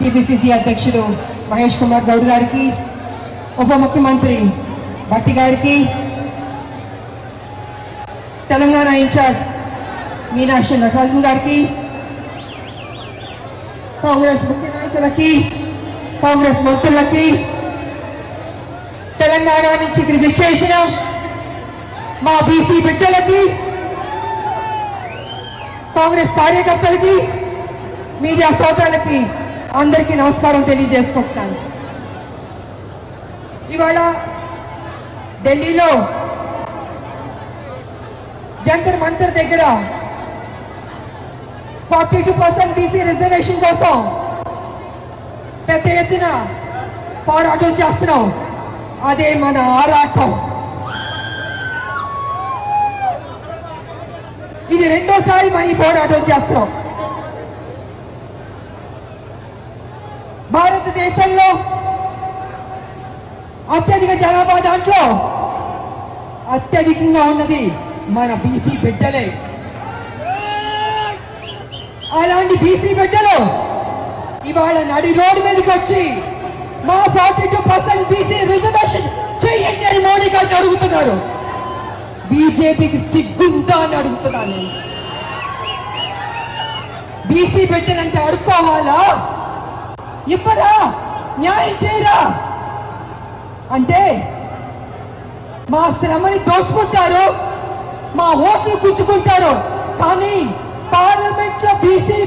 TPCC అధ్యక్షుడు మహేష్ కుమార్ గౌడ్ గారికి, ఉప ముఖ్యమంత్రి భట్టి గారికి, తెలంగాణ ఇన్ఛార్జ్ మీనాక్షి నటరాజన్ గారికి, కాంగ్రెస్ ముఖ్య నాయకులకి, కాంగ్రెస్ మంత్రులకి, తెలంగాణ నుంచి ఇక్కడికి విచ్చేసిన మా బీసీ బిడ్డలకి, కాంగ్రెస్ కార్యకర్తలకి, మీడియా సోదరులకి అందరికీ నమస్కారం తెలియజేసుకుంటున్నాను. ఇవాళ ఢిల్లీలో జంతర్ మంతర్ దగ్గర 42% బీసీ రిజర్వేషన్ కోసం పెద్ద ఎత్తున పోరాటం చేస్తున్నాం. అదే మన ఆరాటం. ఇది రెండోసారి మనం పోరాటం చేస్తున్నాం. భారతదేశంలో అత్యధిక జనాభా దాంట్లో అత్యధికంగా ఉన్నది మన బీసీ బిడ్డలే. అలాంటి బీసీ బిడ్డలు ఇవాళ నడి రోడ్డు మీదకి వచ్చి మా 42% బీసీ రిజర్వేషన్ చెయ్యండి అని మోడీ గారిని అడుగుతున్నారు. బీజేపీకి సిగ్గుందా అని అడుగుతున్నాను. బీసీ బిడ్డలంటే అడుక్కోవాలా? ఇవ్వరా? న్యాయం చేయరా? అంటే మా శ్రమని దోచుకుంటారు, మా ఓట్లు గుంజుకుంటారు. కానీ పార్లమెంట్ లో బీసీ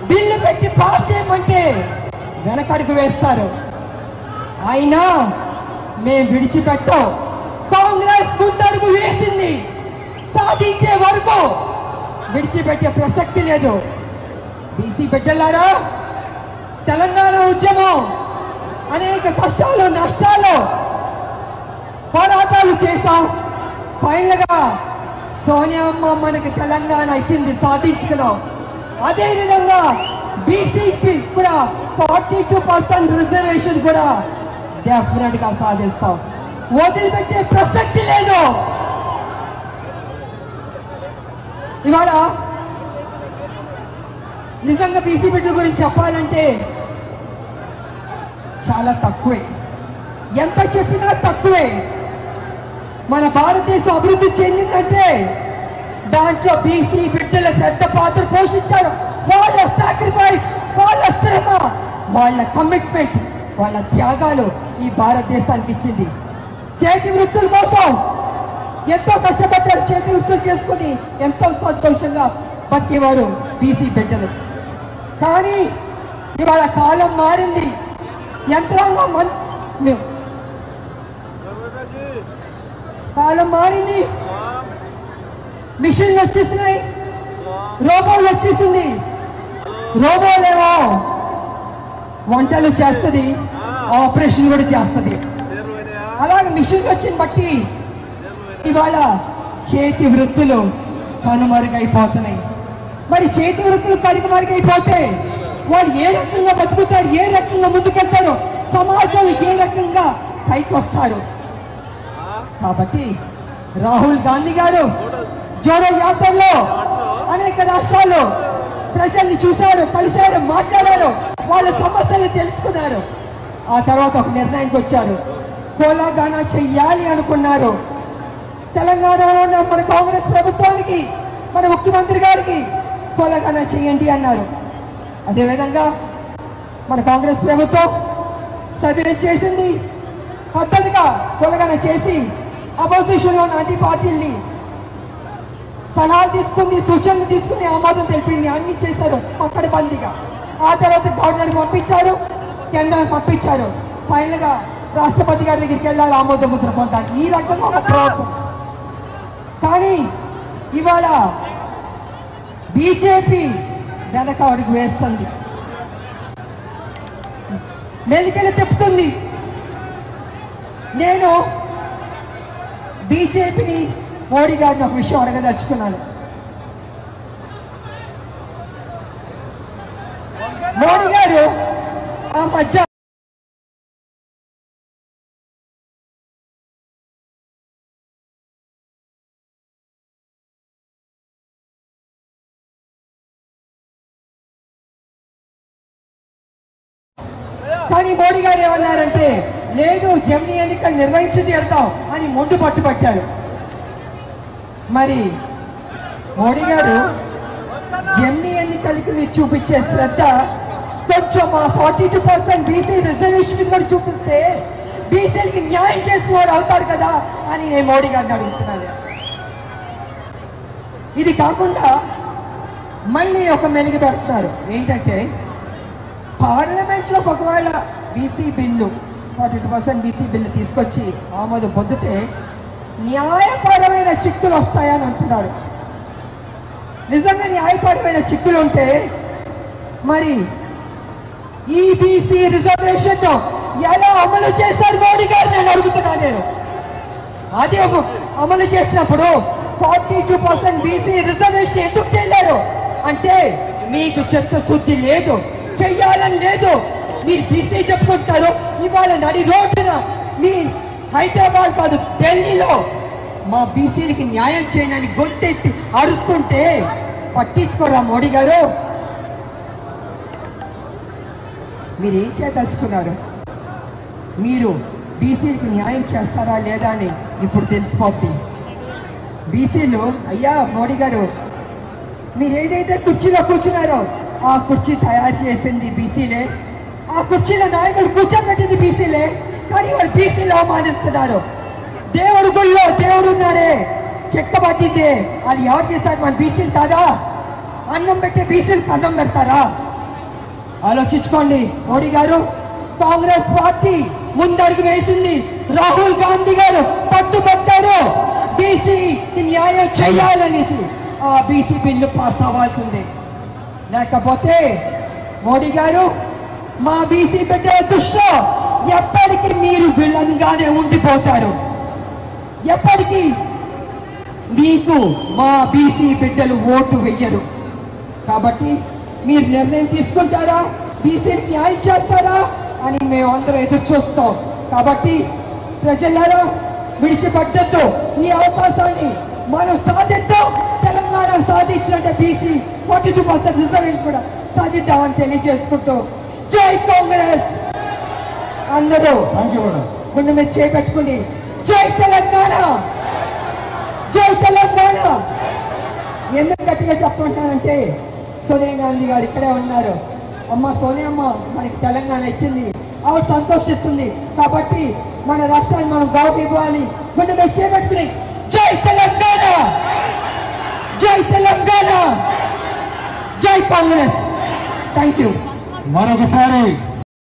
బిల్లు పెట్టి పాస్ చేయమంటే వెనకడుగు వేస్తారు. అయినా మేము విడిచిపెట్టాం. కాంగ్రెస్ ముందడుగు వేసింది, సాధించే వరకు విడిచిపెట్టే ప్రసక్తి లేదు. బీసీ బిడ్డలారా, తెలంగాణ ఉద్యమం అనేక కష్టాలు నష్టాలు పోరాటాలు చేశాం. ఫైనల్ గా సోనియమ్మ మనకి తెలంగాణ ఇచ్చింది, సాధించుకున్నాం. అదే విధంగా బీసీకి కూడా 42% రిజర్వేషన్ కూడా డెఫినెట్ గా సాధిస్తాం. వదిలిపెట్టే ప్రసక్తి లేదు. ఇవాళ నిజంగా బీసీ బిడ్డల గురించి చెప్పాలంటే చాలా తక్కువే. ఎంత చెప్పినా తక్కువే. మన భారతదేశం అభివృద్ధి చెందిందంటే దాంట్లో బీసీ బిడ్డల పెద్ద పాత్ర పోషించారు. వాళ్ళ సాక్రిఫైస్, వాళ్ళ శ్రమ, వాళ్ళ కమిట్మెంట్, వాళ్ళ త్యాగాలు ఈ భారతదేశానికి ఇచ్చింది. చేతి వృత్తుల కోసం ఎంతో కష్టపడ్డారు. చేతి వృత్తులు చేసుకుని ఎంతో సంతోషంగా బతికేవారు బీసీ బిడ్డలు. కానీ ఇవాళ కాలం మారింది. యంత్రాంగం కాలం మారింది. మిషన్లు వచ్చేస్తున్నాయి, రోబోలు వచ్చేసింది. రోబోలేమో వంటలు చేస్తుంది, ఆపరేషన్ కూడా చేస్తుంది. అలాగే మిషన్లు వచ్చిన బట్టి ఇవాళ చేతి వృత్తులు కనుమరుగైపోతున్నాయి. మరి చేతి వృత్తులు కనుమరుగైపోతే వాళ్ళు ఏ రకంగా బతుకుతారు, ఏ రకంగా ముందుకెళ్తారు, సమాజంలో ఏ రకంగా పైకి వస్తారు? కాబట్టి రాహుల్ గాంధీ గారు జోడో యాత్రలో అనేక రాష్ట్రాల్లో ప్రజల్ని చూశారు, కలిశారు, మాట్లాడారు, వాళ్ళ సమస్యలు తెలుసుకున్నారు. ఆ తర్వాత ఒక నిర్ణయానికి వచ్చారు. కోలాగానా చెయ్యాలి అనుకున్నారు. తెలంగాణలో ఉన్న మన కాంగ్రెస్ ప్రభుత్వానికి, మన ముఖ్యమంత్రి గారికి కోలాగానా చెయ్యండి అన్నారు. అదేవిధంగా మన కాంగ్రెస్ ప్రభుత్వం సర్వే చేసింది, పద్ధతిగా కోలాగానా చేసి అపోజిషన్లో ఉన్న అన్ని పార్టీల్ని సలహాలు తీసుకుంది, సూచనలు తీసుకుని ఆమోదం తెలిపింది. అన్ని చేశారు పక్కడబందీగా. ఆ తర్వాత గవర్నర్కి పంపించారు, కేంద్రానికి పంపించారు. ఫైనల్ గా రాష్ట్రపతి గారి దగ్గరికి వెళ్ళాలి ఆమోద ముద్ర పొందాలి. ఈ రకంగా ఒక ప్రవర్తన. కానీ ఇవాళ బీజేపీ వెనక అడుగు వేస్తుంది, మెలికలు తిప్పుతుంది. నేను బీజేపీని, మోడీ గారిని ఒక విషయం అడగదలుచుకున్నాను. మోడీ గారు ఆ మధ్య కానీ మోడీ గారు ఏమన్నారంటే లేదు జమిని ఎన్నికలు నిర్వహించి తీరుతాం అని మొండు పట్టుబట్టారు. మరి మోడీ గారు జమిని ఎన్నికలకి మీరు చూపించే శ్రద్ధ కొంచెం ఆ 42% బీసీ రిజర్వేషన్ కూడా చూపిస్తే బీసీలకి న్యాయం చేసేవాడు అవుతారు కదా అని నేను మోడీ గారిని అడుగుతున్నాను. ఇది కాకుండా మళ్ళీ ఒక మెలుగు పెడుతున్నారు ఏంటంటే పార్లమెంట్లో ఒకవేళ బీసీ బిల్లు 42% బీసీ బిల్లు తీసుకొచ్చి ఆమోదం పొందితే న్యాయపరమైన చిక్కులు వస్తాయని అంటున్నారు. నిజంగా న్యాయపరమైన చిక్కులు ఉంటే మరి ఈ బీసీ రిజర్వేషన్ ఎలా అమలు చేస్తారు మోడీ గారు నేను అడుగుతున్నాను. నేను అది అమలు చేసినప్పుడు 42% బీసీ రిజర్వేషన్ ఎందుకు చేయలేరు అంటే మీకు చిత్తశుద్ధి లేదు, చెయ్యాలని లేదు. మీరు బీసీ చెప్పుకుంటారు, ఇవాళ నడి రోడ్డున మీ హైదరాబాద్ కాదు ఢిల్లీలో మా బీసీలకి న్యాయం చేయడానికి గొంతెత్తి అరుస్తుంటే పట్టించుకోరా మోడీ గారు? మీరేం చేయదలుచుకున్నారు? మీరు బీసీలకి న్యాయం చేస్తారా లేదా అని ఇప్పుడు తెలిసిపోద్ది. బీసీలు అయ్యా మోడీ గారు మీరు ఏదైతే కుర్చీలో కూర్చున్నారో ఆ కుర్చీ తయారు చేసింది బీసీలే, ఆ కుర్చీలో నాయకుడు కూర్చోబెట్టింది బీసీలే, కానీ వాళ్ళు బీసీలు అవమానిస్తున్నారు. దేవుడు గుళ్ళో దేవుడు ఉన్నాడే చెక్క పట్టిందే అది ఎవరు చేస్తారు? మన బీసీలు కాదా? అన్నం పెట్టే బీసీలకు అన్నం పెడతారా? ఆలోచించుకోండి మోడీ గారు. కాంగ్రెస్ పార్టీ ముందడుగు వేసింది, రాహుల్ గాంధీ గారు పట్టుబట్టారు బీసీకి న్యాయం చేయాలనేసి. ఆ బీసీ బిల్లు పాస్ అవ్వాల్సిందే, లేకపోతే మోడీ గారు మా బీసీ బిడ్డల దృష్టిలో ఎప్పటికీ మీరు విలన్గానే ఉండిపోతారు. ఎప్పటికీ మీకు మా బీసీ బిడ్డలు ఓటు వెయ్యరు. కాబట్టి మీరు నిర్ణయం తీసుకుంటారా, బీసీకి న్యాయం చేస్తారా అని మేము అందరం ఎదురు చూస్తాం. కాబట్టి ప్రజలారా విడిచిపడ్డద్దు, ఈ అవకాశాన్ని మనం సాధిద్దాం. తెలంగాణ సాధించినట్టే బీసీ 42% రిజర్వేషన్ కూడా సాధిద్దామని తెలియజేసుకుంటూ జై కాంగ్రెస్. అందరూ గుండె మీద చేపెట్టుకుని జై తెలంగాణ, జై తెలంగాణ. ఎందుకు గట్టిగా చెప్పుకుంటానంటే సోనియా గాంధీ గారు ఇక్కడే ఉన్నారు. అమ్మ సోనియమ్మ మనకి తెలంగాణ ఇచ్చింది, ఆవిడ సంతోషిస్తుంది. కాబట్టి మన రాష్ట్రాన్ని మనం గౌరవం ఇవ్వాలి. గుండె మీద చేపెట్టుకుని జై తెలంగాణ, జై తెలంగాణ, జై కాంగ్రెస్. Thank you. మరొకసారి